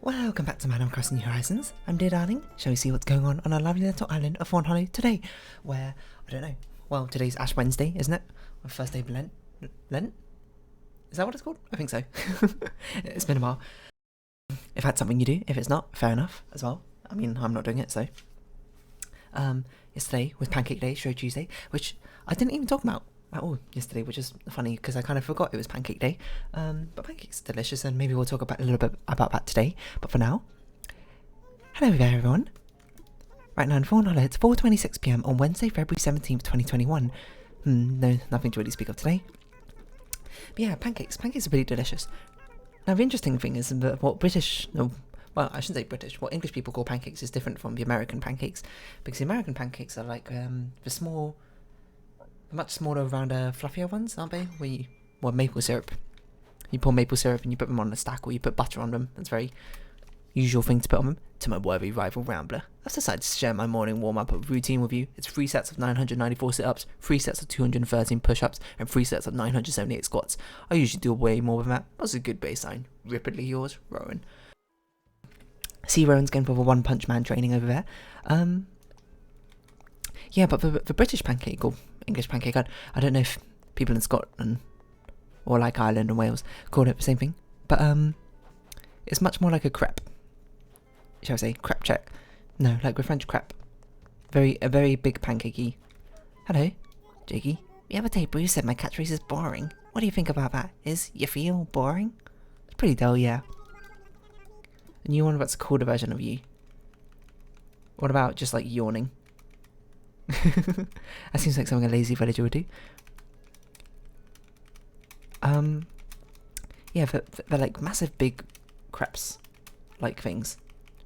Welcome back to Man, I'm Crossing New Horizons. I'm dear darling. Shall we see what's going on our lovely little island of Fawnhollow today? Where, I don't know, well, today's Ash Wednesday, isn't it? Or first day of Lent? Lent? Is that what it's called? I think so. It's been a while. If that's something you do, if it's not, fair enough as well. I mean, I'm not doing it, so. Yesterday was Pancake Day, Shrove Tuesday, which I didn't even talk about at all yesterday, which is funny because I kind of forgot it was Pancake Day. But pancakes are delicious, and maybe we'll talk about a little bit about that today. But for now, hello there, everyone. Right now in Fawnhallow, it's 4:26 p.m. on Wednesday, February 17th, 2021. No, nothing to really speak of today. But yeah, pancakes. Pancakes are pretty delicious. Now, the interesting thing is that what well, I shouldn't say British, what English people call pancakes is different from the American pancakes, because the American pancakes are like the small, much smaller, rounder, fluffier ones, aren't they? Well, maple syrup. You pour maple syrup and you put them on a stack, or you put butter on them. That's a very usual thing to put on them. To my worthy rival Rambler, I've decided to share my morning warm-up routine with you. It's 3 sets of 994 sit-ups, 3 sets of 213 push-ups, and 3 sets of 978 squats. I usually do way more than that. That's a good baseline. Rapidly yours, Rowan. See, Rowan's going for the One Punch Man training over there. Yeah, but the British pancake, or English pancake, I don't know if people in Scotland, or like Ireland and Wales, call it the same thing. But it's much more like a crepe. Shall I say crepe check? No, like the French crepe. A very big pancakey. Hello, Jakey. The other day Bruce said my catchphrase is boring. What do you think about that? You feel boring? It's pretty dull, yeah. A new one that's a cooler version of you. What about just like yawning? That seems like something a lazy villager would do. Yeah, they're like massive big crepes like things,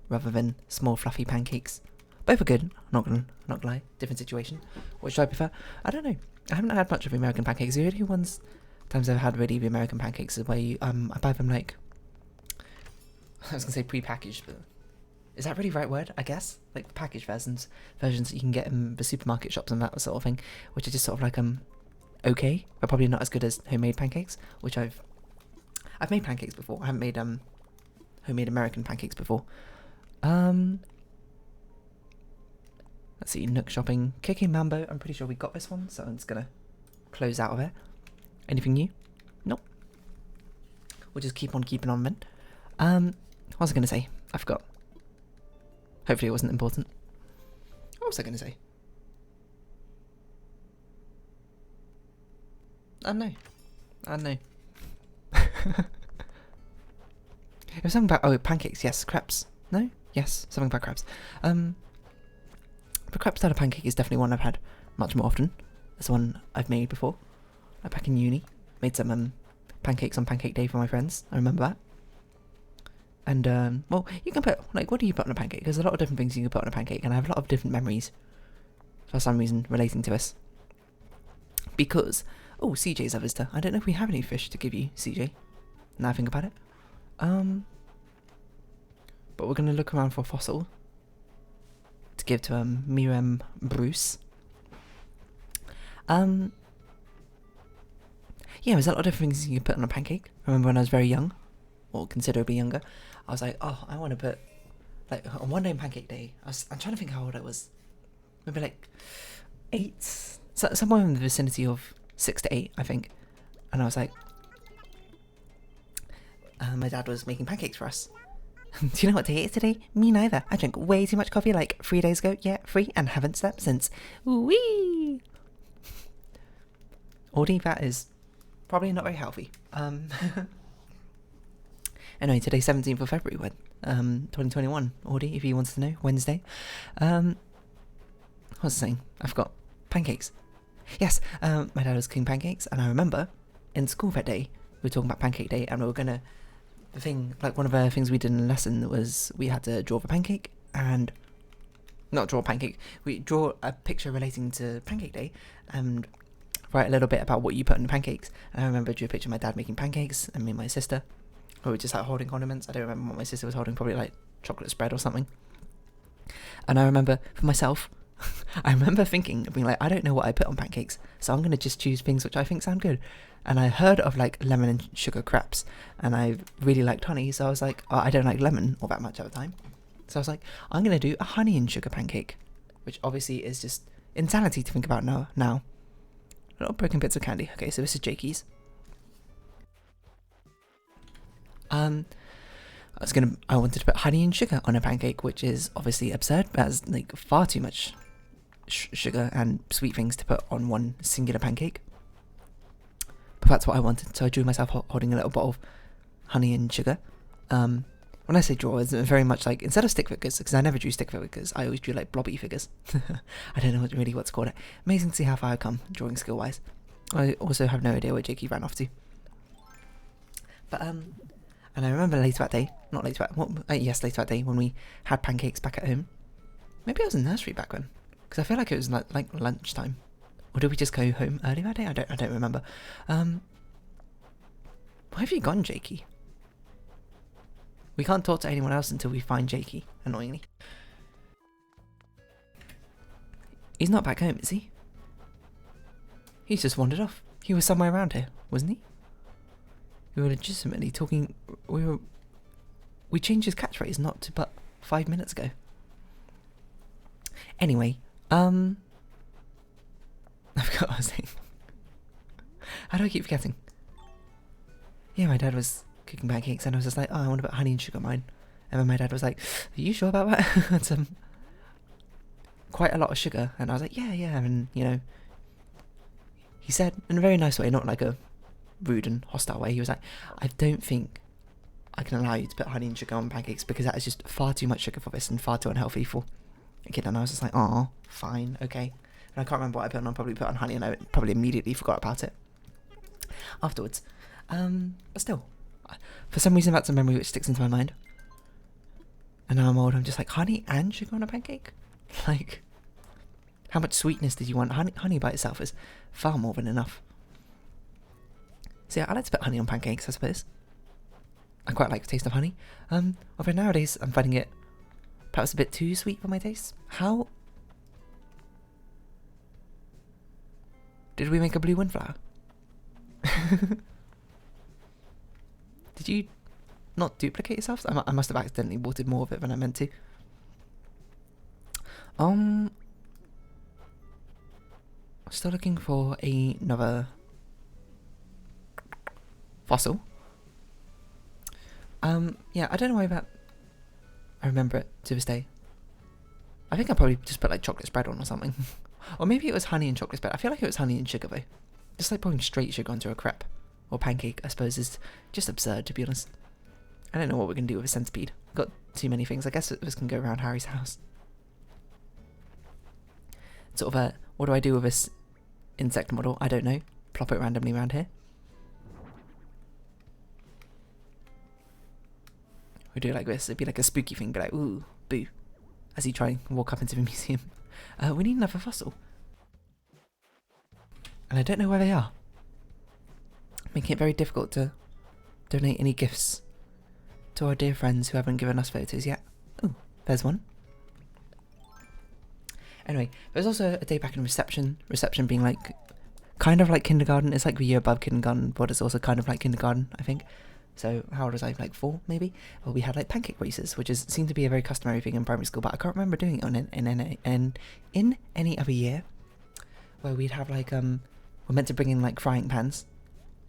rather than small fluffy pancakes. Both are good, not gonna lie. Different situation. What should I prefer? I don't know. I haven't had much of the American pancakes. The only times I've had really the American pancakes is where you, I buy them like, I was gonna say pre-packaged, but is that really the right word? I guess like the packaged versions that you can get in the supermarket shops and that sort of thing, which are just sort of like okay, but probably not as good as homemade pancakes. Which I've made pancakes before. I haven't made homemade American pancakes before. Let's see, Nook shopping, kicking Mambo. I'm pretty sure we got this one, so I'm just gonna close out of it. Anything new? Nope. We'll just keep on keeping on then. What was I gonna say? I forgot. Hopefully it wasn't important. What was I gonna say? I don't know. It was something about, pancakes, yes, crepes. No? Yes, something about crepes. The crepe style of pancake is definitely one I've had much more often. It's one I've made before. Like back in uni, made some pancakes on Pancake Day for my friends. I remember that. And well, you can put, like, what do you put on a pancake? There's a lot of different things you can put on a pancake, and I have a lot of different memories for some reason relating to this. Because, CJ's a visitor. I don't know if we have any fish to give you, CJ. Now I think about it. But we're gonna look around for a fossil to give to Miriam Bruce. Yeah, there's a lot of different things you can put on a pancake. I remember when I was very young, or considerably younger, I was like, I want to put, like, on one day on Pancake Day, I'm trying to think how old I was. Maybe like 8, somewhere in the vicinity of 6 to 8, I think. And I was like, my dad was making pancakes for us. Do you know what day it is today? Me neither. I drank way too much coffee like 3 days ago. Yeah, 3, and haven't slept since. Wee! Audie, that is probably not very healthy. Anyway, today's 17th of February, 2021. Audie, if you wanted to know, Wednesday. What was I saying? I forgot. Pancakes. Yes, my dad was cooking pancakes, and I remember in school that day, we were talking about Pancake Day, and we were gonna, one of the things we did in the lesson was we had to draw the pancake, and not draw a pancake, we draw a picture relating to Pancake Day, and write a little bit about what you put in the pancakes. And I remember I drew a picture of my dad making pancakes, and me and my sister, we were just like holding condiments. I don't remember what my sister was holding, probably like chocolate spread or something. And I remember for myself, I remember thinking, being like, I don't know what I put on pancakes, so I'm going to just choose things which I think sound good. And I heard of like lemon and sugar crepes, and I really liked honey, so I was like, oh, I don't like lemon all that much at the time. So I was like, I'm going to do a honey and sugar pancake, which obviously is just insanity to think about now. Little broken bits of candy. Okay, so this is Jakey's. I wanted to put honey and sugar on a pancake, which is obviously absurd, but has like far too much sugar and sweet things to put on one singular pancake. But that's what I wanted, so I drew myself holding a little bottle of honey and sugar. When I say draw, it's very much like, instead of stick figures, because I never drew stick figures, I always drew like blobby figures. I don't know what's called it. Amazing to see how far I've come, drawing skill wise. I also have no idea where Jakey ran off to. But and I remember later that day, later that day when we had pancakes back at home. Maybe I was in nursery back then, because I feel like it was like lunchtime, or did we just go home early that day? I don't remember. Where have you gone, Jakey? We can't talk to anyone else until we find Jakey. Annoyingly, he's not back home, is he? He's just wandered off. He was somewhere around here, wasn't he? We were legitimately talking. We changed his catchphrase not to but 5 minutes ago. Anyway, I forgot what I was saying. How do I keep forgetting? Yeah, my dad was cooking pancakes, and I was just like, oh, I want to put honey and sugar on mine. And then my dad was like, are you sure about that? That's quite a lot of sugar. And I was like, yeah. And you know, he said in a very nice way, not like a rude and hostile way, he was like, I don't think I can allow you to put honey and sugar on pancakes because that is just far too much sugar for this and far too unhealthy for a kid. And I was just like, oh, fine, okay. And I can't remember what I put on. I probably put on honey, and I probably immediately forgot about it afterwards. But still, for some reason that's a memory which sticks into my mind. And now I'm old, I'm just like, honey and sugar on a pancake? Like, how much sweetness did you want? Honey by itself is far more than enough. So yeah, I like to put honey on pancakes, I suppose. I quite like the taste of honey. Although nowadays I'm finding it perhaps a bit too sweet for my taste. How did we make a blue windflower? Did you not duplicate yourselves? I must have accidentally watered more of it than I meant to. I'm still looking for another fossil. Yeah, I don't know why that. I remember it to this day. I think I probably just put like chocolate spread on or something. Or maybe it was honey and chocolate spread. I feel like it was honey and sugar though. Just like pouring straight sugar onto a crepe or pancake, I suppose, is just absurd, to be honest. I don't know what we're going to do with a centipede. Got too many things. I guess this can go around Harry's house. Sort of what do I do with this insect model? I don't know. Plop it randomly around here. We do it like this. It'd be like a spooky thing. Be like, ooh, boo. As you try and walk up into the museum. We need another fossil. And I don't know where they are. Making it very difficult to donate any gifts to our dear friends who haven't given us photos yet. Oh, there's one. Anyway, there's also a day back in reception. Reception being like, kind of like kindergarten. It's like the year above kindergarten, but it's also kind of like kindergarten, I think. So how old was I? Like 4, maybe? Well, we had like pancake races, which seemed to be a very customary thing in primary school, but I can't remember doing it in any other year. Where we'd have like, we're meant to bring in like frying pans.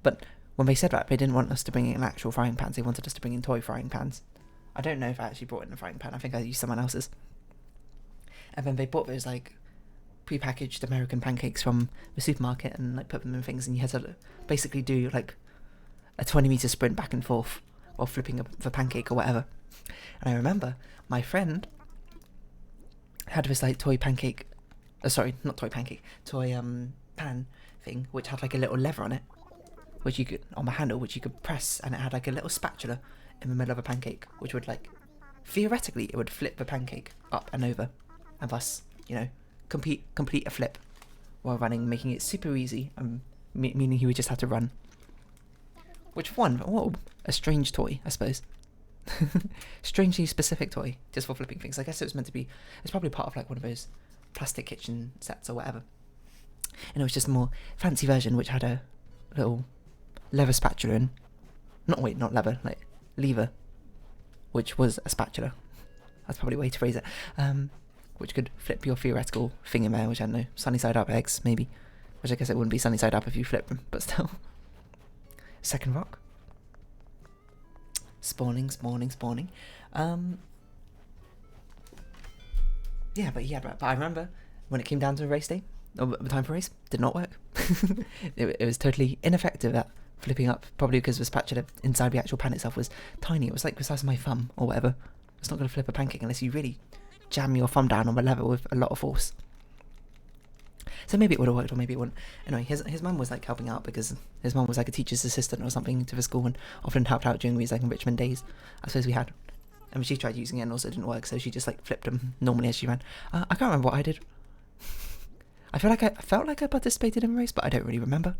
But when they said that, they didn't want us to bring in actual frying pans. They wanted us to bring in toy frying pans. I don't know if I actually brought in a frying pan. I think I used someone else's. And then they bought those like pre-packaged American pancakes from the supermarket and like put them in things, and you had to basically do like a 20-meter sprint back and forth while flipping the pancake or whatever. And I remember my friend had this like toy pancake, toy pan thing, which had like a little lever on it, which you could, on the handle, which you could press, and it had like a little spatula in the middle of a pancake, which would like, theoretically, it would flip the pancake up and over, and thus, you know, complete a flip while running, making it super easy, meaning he would just have to run. Which one? Whoa, a strange toy, I suppose. Strangely specific toy, just for flipping things. I guess it was meant to be, it's probably part of like one of those plastic kitchen sets or whatever. And it was just a more fancy version which had a little leather spatula in. Not leather, like lever, which was a spatula. That's probably a way to phrase it. Which could flip your theoretical thing in there, which I don't know, sunny side up eggs, maybe. Which I guess it wouldn't be sunny side up if you flip them, but still. Second rock. Spawning. Yeah, but I remember when it came down to a race day, or the time for a race, did not work. it was totally ineffective at flipping up, probably because the spatula inside the actual pan itself was tiny. It was like the size of my thumb or whatever. It's not going to flip a pancake unless you really jam your thumb down on the lever with a lot of force. So maybe it would have worked, or maybe it wouldn't. Anyway, his mum was like helping out because his mum was like a teacher's assistant or something to the school and often helped out during these like enrichment days, I suppose we had. And she tried using it and also didn't work, so she just like flipped them normally as she ran. I can't remember what I did. I felt like I participated in a race, but I don't really remember.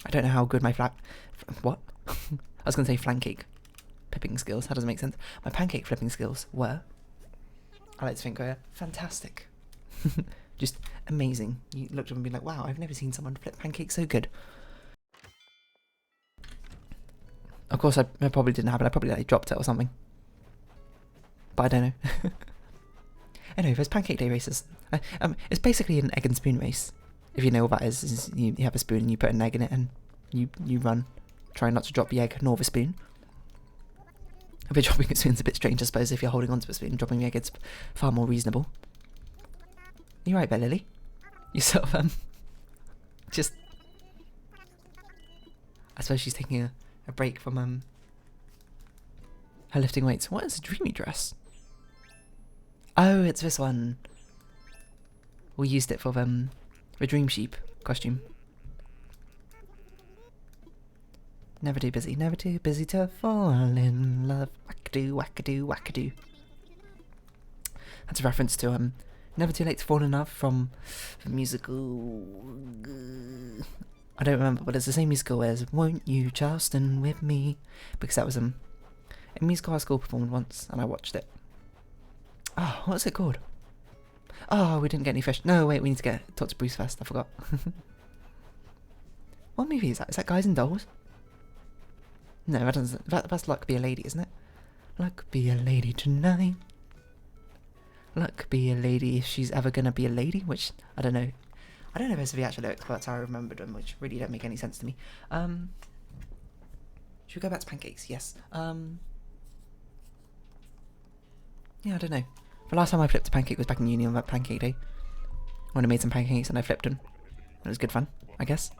I don't know how good my what? I was going to say flan cake pipping skills. That doesn't make sense. My pancake flipping skills were, I like to think, were fantastic. Just amazing. You looked at them and be like, wow, I've never seen someone flip pancakes so good. Of course, I probably didn't happen. I probably like dropped it or something. But I don't know. Anyway, there's pancake day races. It's basically an egg and spoon race. If you know what that is you have a spoon and you put an egg in it and you run. Try not to drop the egg nor the spoon. A bit dropping a spoon's a bit strange, I suppose. If you're holding onto a spoon, dropping the egg is far more reasonable. You're right there, Lily. You sort of, just... I suppose she's taking a break from, her lifting weights. What is a dreamy dress? Oh, it's this one. We used it for, the dream sheep costume. Never too busy to fall in love. Wackadoo, wackadoo, wackadoo. That's a reference to, Never Too Late to Fall in Love from the musical... I don't remember, but it's the same musical as Won't You Charleston With Me? Because that was a musical our school performed once, and I watched it. Oh, what's it called? Oh, we didn't get any fish. No, wait, we need to talk to Bruce first. I forgot. What movie is that? Is that Guys and Dolls? No, that doesn't. That's Luck Be a Lady, isn't it? Luck be a lady tonight. Luck be a lady if she's ever gonna be a lady, which I don't know. I don't know if it's the actual lyrics, but that's how I remembered them, which really don't make any sense to me. Should we go back to pancakes? Yes. Yeah, I don't know. The last time I flipped a pancake was back in uni on that pancake day. When I made some pancakes and I flipped them. It was good fun, I guess.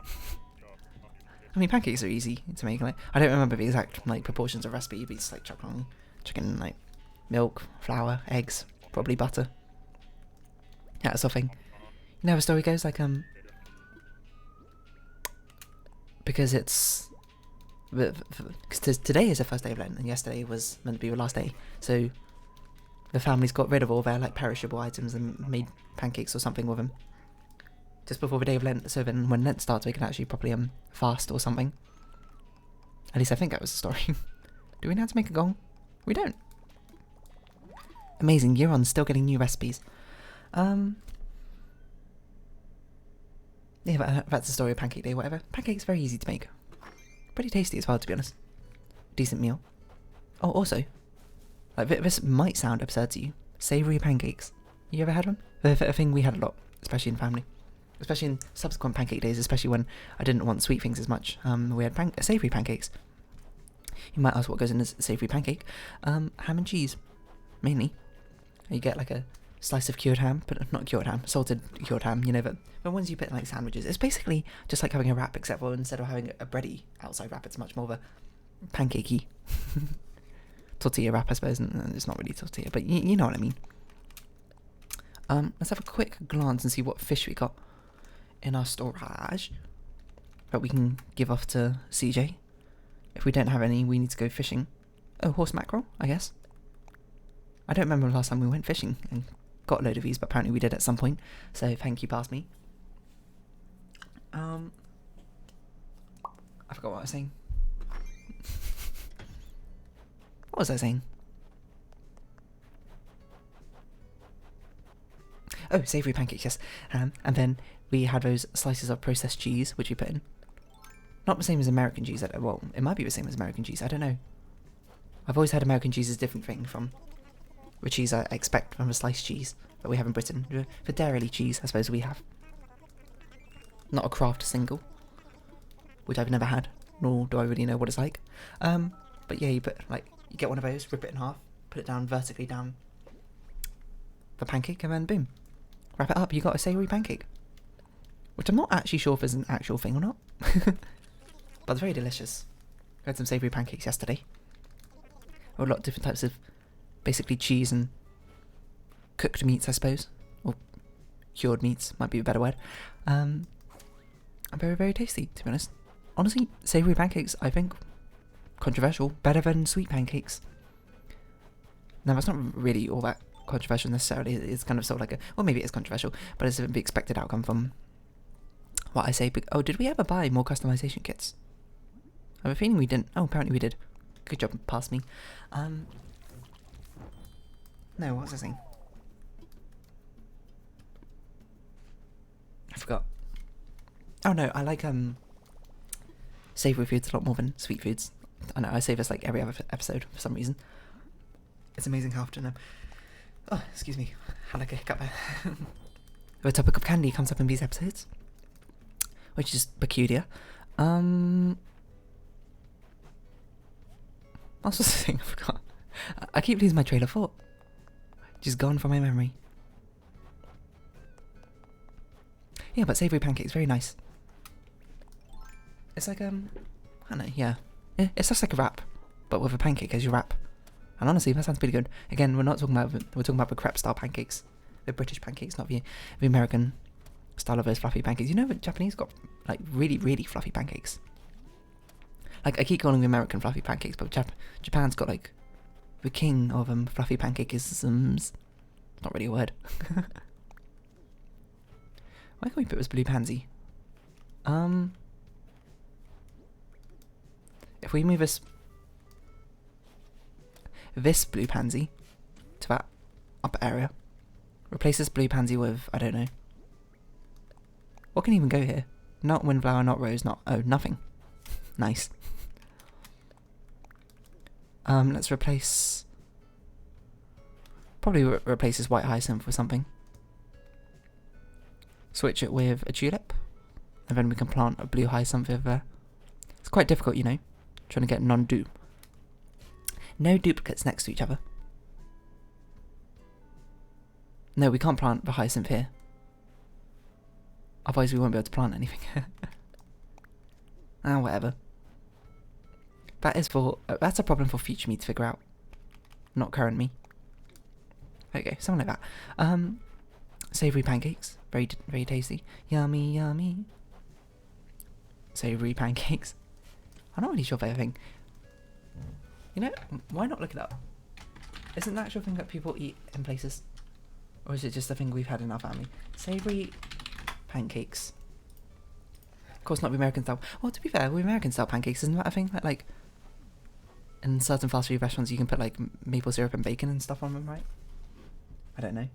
I mean, pancakes are easy to make. Like, I don't remember the exact like proportions of recipe, but it's like chocolate, chicken, like milk, flour, eggs, probably butter. Yeah, that sort of thing. You know how the story goes? Like, because it's... Because today is the first day of Lent, and yesterday was meant to be the last day. So, the family's got rid of all their, like, perishable items and made pancakes or something with them. Just before the day of Lent, so then when Lent starts, we can actually probably, fast or something. At least I think that was the story. Do we know how to make a gong? We don't. Amazing, year on, still getting new recipes. Yeah, but that's the story of Pancake Day, whatever. Pancake's very easy to make. Pretty tasty as well, to be honest. Decent meal. Oh, also, like, this might sound absurd to you. Savoury pancakes. You ever had one? A thing we had a lot, especially in family. Especially in subsequent pancake days, especially when I didn't want sweet things as much. We had savoury pancakes. You might ask what goes in a savoury pancake. Ham and cheese, mainly. You get like a slice of cured ham, but not cured ham, salted cured ham, you know, the ones you put in like sandwiches. It's basically just like having a wrap, except for instead of having a bready outside wrap, it's much more of a pancakey tortilla wrap, I suppose, and it's not really tortilla, but you know what I mean. Let's have a quick glance and see what fish we got in our storage that we can give off to CJ. If we don't have any, we need to go fishing. Oh, horse mackerel, I guess. I don't remember the last time we went fishing and got a load of these, but apparently we did at some point, so thank you, past me. I forgot what I was saying. What was I saying? Oh, savoury pancakes, yes. And then we had those slices of processed cheese, which we put in. Not the same as American cheese. Well, it might be the same as American cheese. I don't know. I've always had American cheese as a different thing from the cheese I expect from a sliced cheese that we have in Britain. For dairy cheese, I suppose we have. Not a craft single, which I've never had, nor do I really know what it's like. But yeah, you get one of those, rip it in half, put it down vertically down the pancake, and then boom, wrap it up. You got a savoury pancake, which I'm not actually sure if it's an actual thing or not, but it's very delicious. I had some savoury pancakes yesterday. Or a lot of different types of, basically cheese and cooked meats, I suppose, or cured meats might be a better word. Very, very tasty, to be honest. Honestly, savoury pancakes, I think, controversial, better than sweet pancakes. Now, that's not really all that controversial necessarily. It's kind of sort of like well, maybe it is controversial, but it's the expected outcome from what I say. Oh, did we ever buy more customization kits? I have a feeling we didn't. Oh, apparently we did. Good job, past me. No, what was I saying? I forgot. Oh no, I like savoury foods a lot more than sweet foods. I know, I say this like every other episode for some reason. It's amazing how often oh, excuse me, had like a hiccup there. The topic of candy comes up in these episodes, which is peculiar. What was the thing? I forgot. I keep losing my train of thought. Just gone from my memory. Yeah, but savoury pancakes, very nice. It's like, I don't know, yeah. It's just like a wrap, but with a pancake as your wrap. And honestly, that sounds pretty good. Again, we're talking about the crepe style pancakes. The British pancakes, not the American style of those fluffy pancakes. You know the Japanese got, like, really, really fluffy pancakes. Like, I keep calling them American fluffy pancakes, but Japan's got, like, the king of fluffy pancakes-isms. Not really a word. Why can't we put this blue pansy? If we move this blue pansy to that upper area, replace this blue pansy with, I don't know. What can even go here? Not windflower, not rose, nothing. Nice. Let's replace... Probably replace this white hyacinth with something. Switch it with a tulip, and then we can plant a blue hyacinth over there. It's quite difficult, you know, trying to get non-dupe. No duplicates next to each other. No, we can't plant the hyacinth here. Otherwise we won't be able to plant anything. Whatever. That's a problem for future me to figure out. Not current me. Okay, something like that. Savoury pancakes, very, very tasty. Yummy, yummy. Savoury pancakes. I'm not really sure if I think. You know, why not look it up? Is it an actual thing that people eat in places? Or is it just a thing we've had in our family? Savoury pancakes. Of course not the American style. Well, to be fair, with American style pancakes, isn't that a thing? That, like, in certain fast food restaurants you can put, like, maple syrup and bacon and stuff on them, right? I don't know.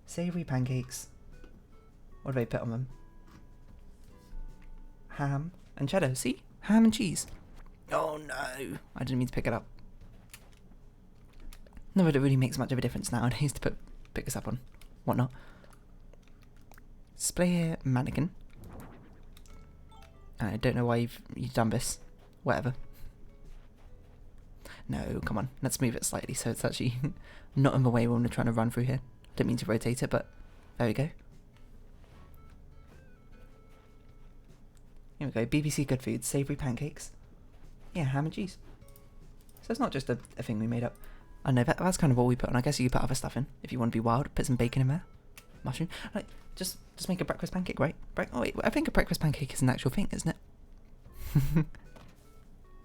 Savoury pancakes. What do they put on them? Ham and cheddar. See? Ham and cheese. Oh no! I didn't mean to pick it up. No, but it really makes much of a difference nowadays to pick this up on whatnot. Display here, mannequin. I don't know why you've done this. Whatever. No, come on. Let's move it slightly so it's actually not in the way when we're trying to run through here. Didn't mean to rotate it, but there we go. Here we go. BBC Good Foods, savoury pancakes. Yeah, ham and cheese. So it's not just a thing we made up. I know, that's kind of all we put on. I guess you could put other stuff in if you want to be wild. Put some bacon in there. Mushroom. Like, just make a breakfast pancake, right? Oh wait, I think a breakfast pancake is an actual thing, isn't it?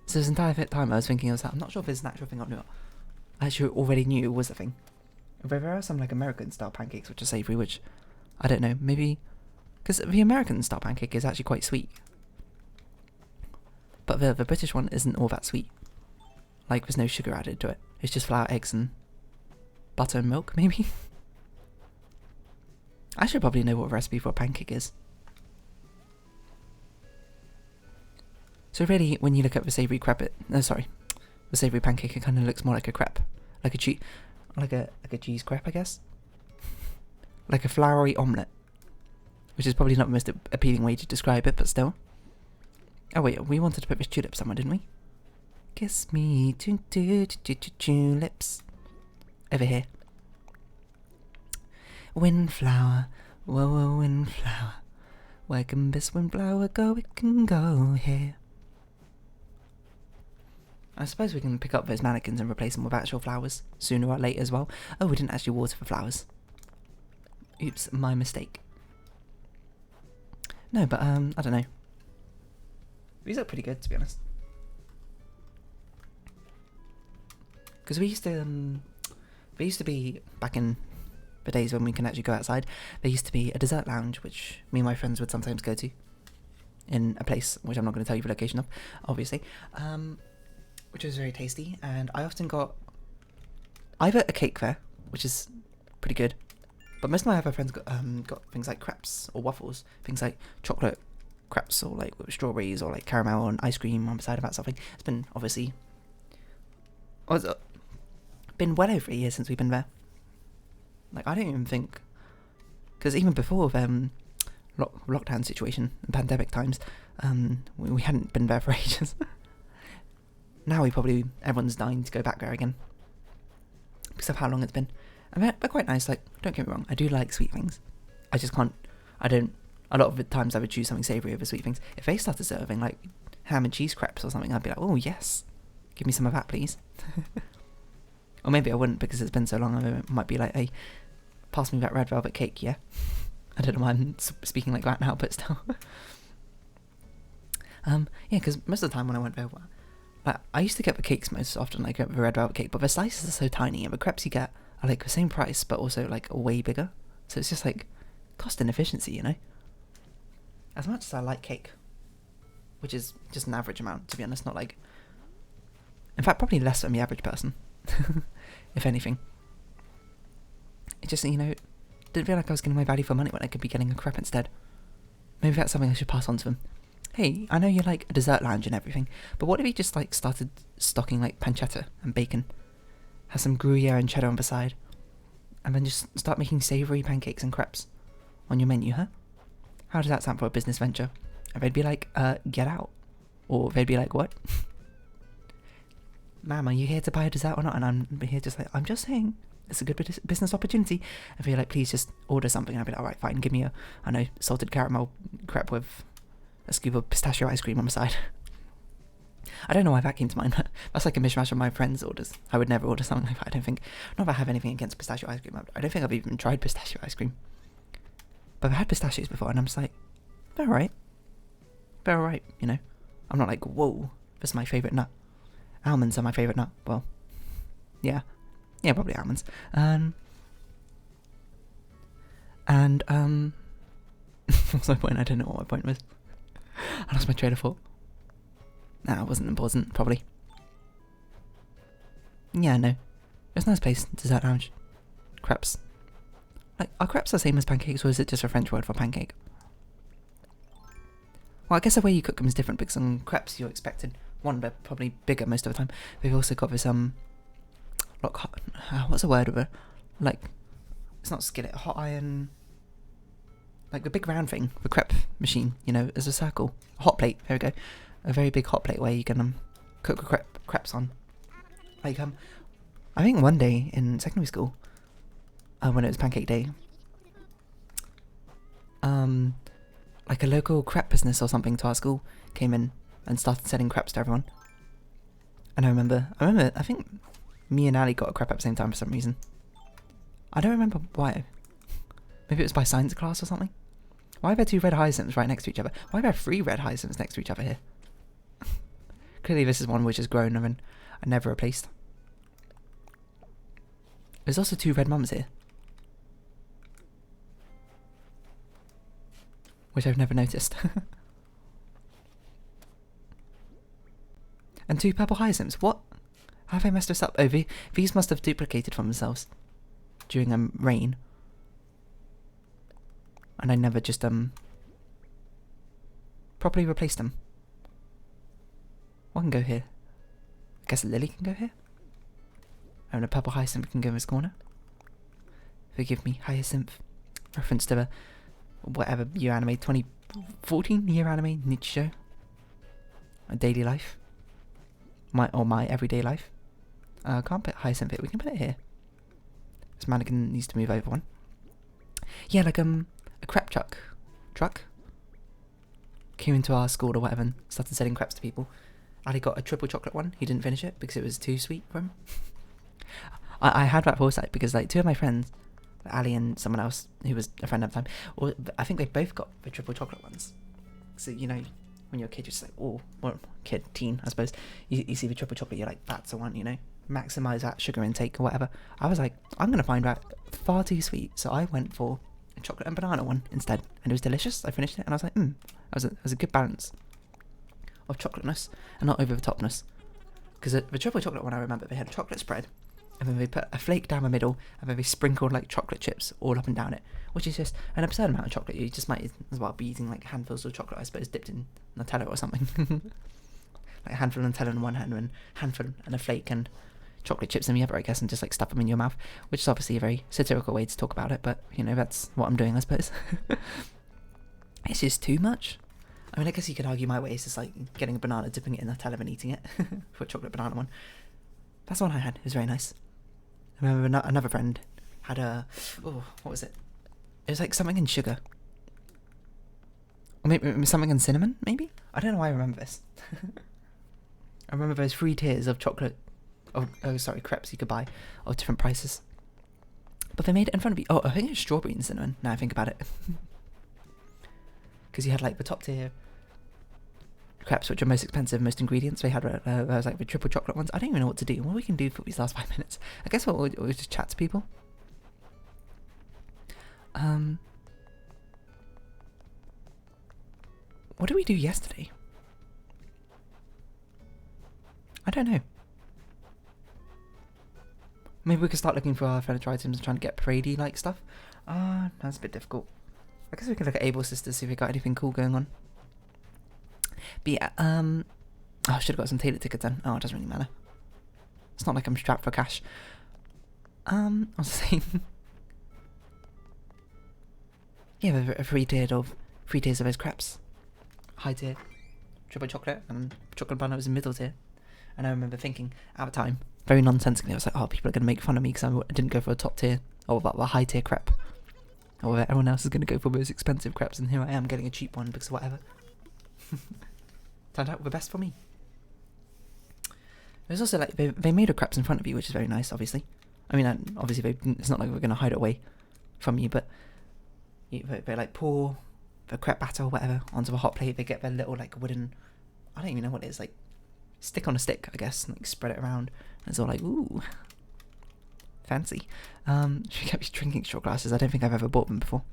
So this entire time I was thinking of that. I'm not sure if it's an actual thing or not. I actually already knew it was a thing. There are some like American style pancakes which are savoury, which I don't know, maybe because the American style pancake is actually quite sweet, but the British one isn't all that sweet. Like there's no sugar added to it. It's just flour, eggs, and butter and milk, maybe. I should probably know what a recipe for a pancake is. So really, when you look at the savoury crepe, the savoury pancake, it kind of looks more like a crepe, like a cheese crepe, I guess, like a floury omelette, which is probably not the most appealing way to describe it, but still. Oh wait, we wanted to put this tulip somewhere, didn't we? Kiss me, tulips. Over here. Windflower, whoa, windflower. Where can this windflower go? It can go here. I suppose we can pick up those mannequins and replace them with actual flowers sooner or later as well. Oh, we didn't actually water for flowers. Oops, my mistake. No, but I don't know. These look pretty good, to be honest. Because we used to be, back in the days when we can actually go outside, there used to be a dessert lounge which me and my friends would sometimes go to in a place which I'm not going to tell you the location of, obviously, which was very tasty, and I often got either a cake there, which is pretty good, but most of my other friends got things like crepes or waffles, things like chocolate crepes or like with strawberries or like caramel and ice cream on the side of that something. It's been obviously been well over a year since we've been there. Like, I don't even think, because even before the lockdown situation and pandemic times, we hadn't been there for ages. Now everyone's dying to go back there again because of how long it's been. And they're quite nice, like, don't get me wrong, I do like sweet things. I just can't, a lot of the times I would choose something savoury over sweet things. If they started serving like ham and cheese crepes or something, I'd be like, oh yes, give me some of that please. Or maybe I wouldn't because it's been so long. I might be like, hey, pass me that red velvet cake, yeah? I don't know why I'm speaking like that now, but still. Yeah, because most of the time when I went there, I used to get the cakes most often, like the red velvet cake, but the slices are so tiny, and the crepes you get are like the same price, but also like way bigger. So it's just like cost inefficiency, you know? As much as I like cake, which is just an average amount, to be honest, not like... In fact, probably less than the average person, if anything. It just, you know, didn't feel like I was getting my value for money when I could be getting a crepe instead. Maybe that's something I should pass on to them. Hey, I know you like a dessert lounge and everything, but what if you just like started stocking like pancetta and bacon, have some Gruyere and cheddar on the side, and then just start making savoury pancakes and crepes on your menu, huh? How does that sound for a business venture? And they'd be like, get out. Or they'd be like, what? Ma'am, are you here to buy a dessert or not? And I'm here just like, I'm just saying, it's a good business opportunity. And they're like, please just order something. And I'd be like, alright, fine, give me a, salted caramel crepe with a scoop of pistachio ice cream on the side. I don't know why that came to mind, but that's like a mishmash of my friends' orders. I would never order something like that, I don't think. Not that I have anything against pistachio ice cream. I don't think I've even tried pistachio ice cream. But I've had pistachios before, and I'm just like, they're alright. They're alright, you know. I'm not like, whoa, this is my favourite nut. Almonds are my favourite nut. Well, yeah. Yeah, probably almonds. What's my point? I don't know what my point was. I lost my train of thought. Nah, it wasn't important, probably. Yeah, no. It's a nice place, dessert lounge. Crepes. Like, are crepes the same as pancakes, or is it just a French word for pancake? Well, I guess the way you cook them is different, because on crepes you're expected, one, they're probably bigger most of the time. They've also got this, what's the word of it? Like, it's not skillet, hot iron... Like the big round thing, the crepe machine, you know, as a circle. A hot plate, there we go. A very big hot plate where you can cook crepes on. Like, I think one day in secondary school, when it was pancake day, like a local crepe business or something to our school came in and started selling crepes to everyone. And I remember, I think me and Ali got a crepe at the same time for some reason. I don't remember why. Maybe it was by science class or something. Why are there two red hyacinths right next to each other? Why are there three red hyacinths next to each other here? Clearly this is one which has grown and never replaced. There's also two red mums here, which I've never noticed. And two purple hyacinths. What? How have I messed this up? Oh, these must have duplicated from themselves during rain. and I never just properly replaced them. One can go here. I guess Lily can go here. And a purple hyacinth can go in this corner. Forgive me, hyacinth. Reference to the whatever year anime, 2014 year anime niche show. My daily life. My everyday life. Can't put hyacinth here. We can put it here. This mannequin needs to move over one. Yeah, like a crepe truck came into our school or whatever and started selling crepes to people. Ali got a triple chocolate one. He didn't finish it because it was too sweet for him. I had that foresight because like two of my friends, Ali and someone else who was a friend at the time, or I think they both got the triple chocolate ones. So you know, when you're a kid, you're just like, oh, well, kid, teen, I suppose. You see the triple chocolate, you're like, that's the one, you know. Maximize that sugar intake or whatever. I was like, I'm gonna find that far too sweet, so I went for a chocolate and banana one instead, and it was delicious. I finished it, and I was like, that was a good balance of chocolateness and not over the topness. Because the triple chocolate one, I remember they had a chocolate spread, and then they put a flake down the middle, and then they sprinkled like chocolate chips all up and down it, which is just an absurd amount of chocolate. You just might as well be eating like handfuls of chocolate, I suppose, dipped in Nutella or something. Like a handful of Nutella in one hand, and a handful and a flake and chocolate chips in the other, I guess, and just like stuff them in your mouth, which is obviously a very satirical way to talk about it, but you know, that's what I'm doing, I suppose. It's just too much. I mean, I guess you could argue my way is just like getting a banana, dipping it in Nutella and eating it. For a chocolate banana one. That's the one I had. It was very nice. I remember another friend had what was it? It was like something in sugar. Or maybe something in cinnamon, maybe? I don't know why I remember this. I remember those 3 tiers of chocolate, crepes you could buy of different prices. But they made it in front of you. Oh, I think it's strawberry and cinnamon, now I think about it. Because you had like the top tier crepes, which are most expensive, most ingredients. They had was like the triple chocolate ones. I don't even know what to do. What we can do for these last 5 minutes? I guess we'll just chat to people. What did we do yesterday? I don't know. Maybe we could start looking for our furniture items and trying to get parade-y like stuff. That's a bit difficult. I guess we could look at Able Sisters, see if we got anything cool going on. But yeah, I should have got some Taylor tickets then. Oh, it doesn't really matter. It's not like I'm strapped for cash. I was saying... yeah, a 3 tiers of those crepes. High tier, triple chocolate, and chocolate banana was in middle tier. And I remember thinking, at the time, very nonsensically, I was like, oh, people are going to make fun of me because I didn't go for a top tier, or a high tier crepe. Or everyone else is going to go for those expensive crepes, and here I am getting a cheap one because whatever. Turned out the best for me. There's also like, they made the crepes in front of you, which is very nice, obviously. I mean, obviously, it's not like we're going to hide it away from you, but they like pour the crepe batter or whatever onto the hot plate. They get their little like wooden, I don't even know what it is, like stick on a stick, I guess, and like spread it around. And it's all like, ooh, fancy. Should we get these drinking straw glasses? I don't think I've ever bought them before.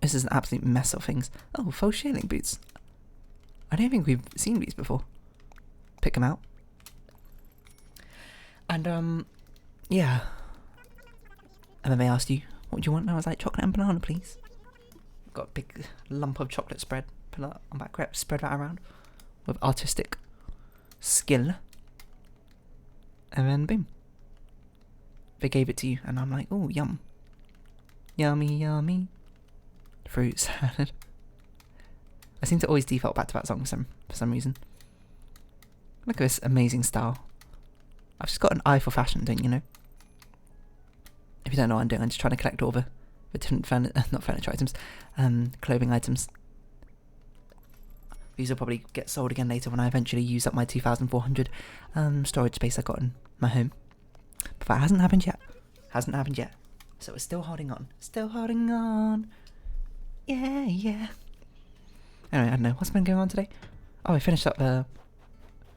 This is an absolute mess of things. Oh, faux shailing boots. I don't think we've seen these before. Pick them out. And yeah. And then they asked you, what do you want? And I was like, chocolate and banana, please. Got a big lump of chocolate spread. Put that on that crepe, spread that around with artistic skill. And then boom. They gave it to you, and I'm like, oh, yum. Yummy, yummy. Fruit salad. I seem to always default back to that song for some reason. Look at this amazing style. I've just got an eye for fashion, don't you know? If you don't know what I'm doing, I'm just trying to collect all the different not furniture items, clothing items. These will probably get sold again later when I eventually use up my 2,400 storage space I got in my home. But that hasn't happened yet. Hasn't happened yet. So we're still holding on. Still holding on. Yeah, yeah. Anyway, I don't know. What's been going on today? Oh, I finished up the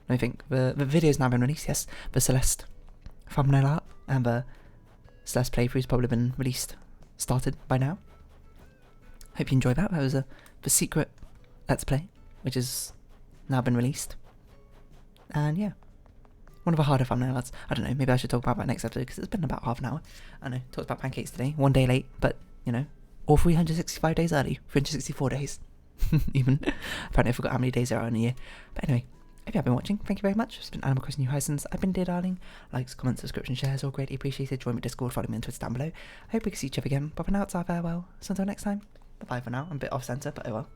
video's now been released, yes. The Celeste thumbnail art and the Celeste playthrough's probably been started by now. Hope you enjoyed that. That was the secret Let's Play, which has now been released. And yeah, One of our harder thumbnails. I don't know, maybe I should talk about that next episode, because it's been about half an hour. I know, talked about pancakes today, 1 day late, but, you know, all 365 days early, 364 days. Even. Apparently I forgot how many days there are in a year. But anyway, if you have been watching, thank you very much. It's been Animal Crossing New Horizons. I've been Dear Darling. Likes, comments, subscription, shares, all greatly appreciated. Join me Discord, follow me on Twitter down below. Hope we can see each other again. But for now, it's our farewell. So until next time, bye-bye for now. I'm a bit off-centre, but oh well.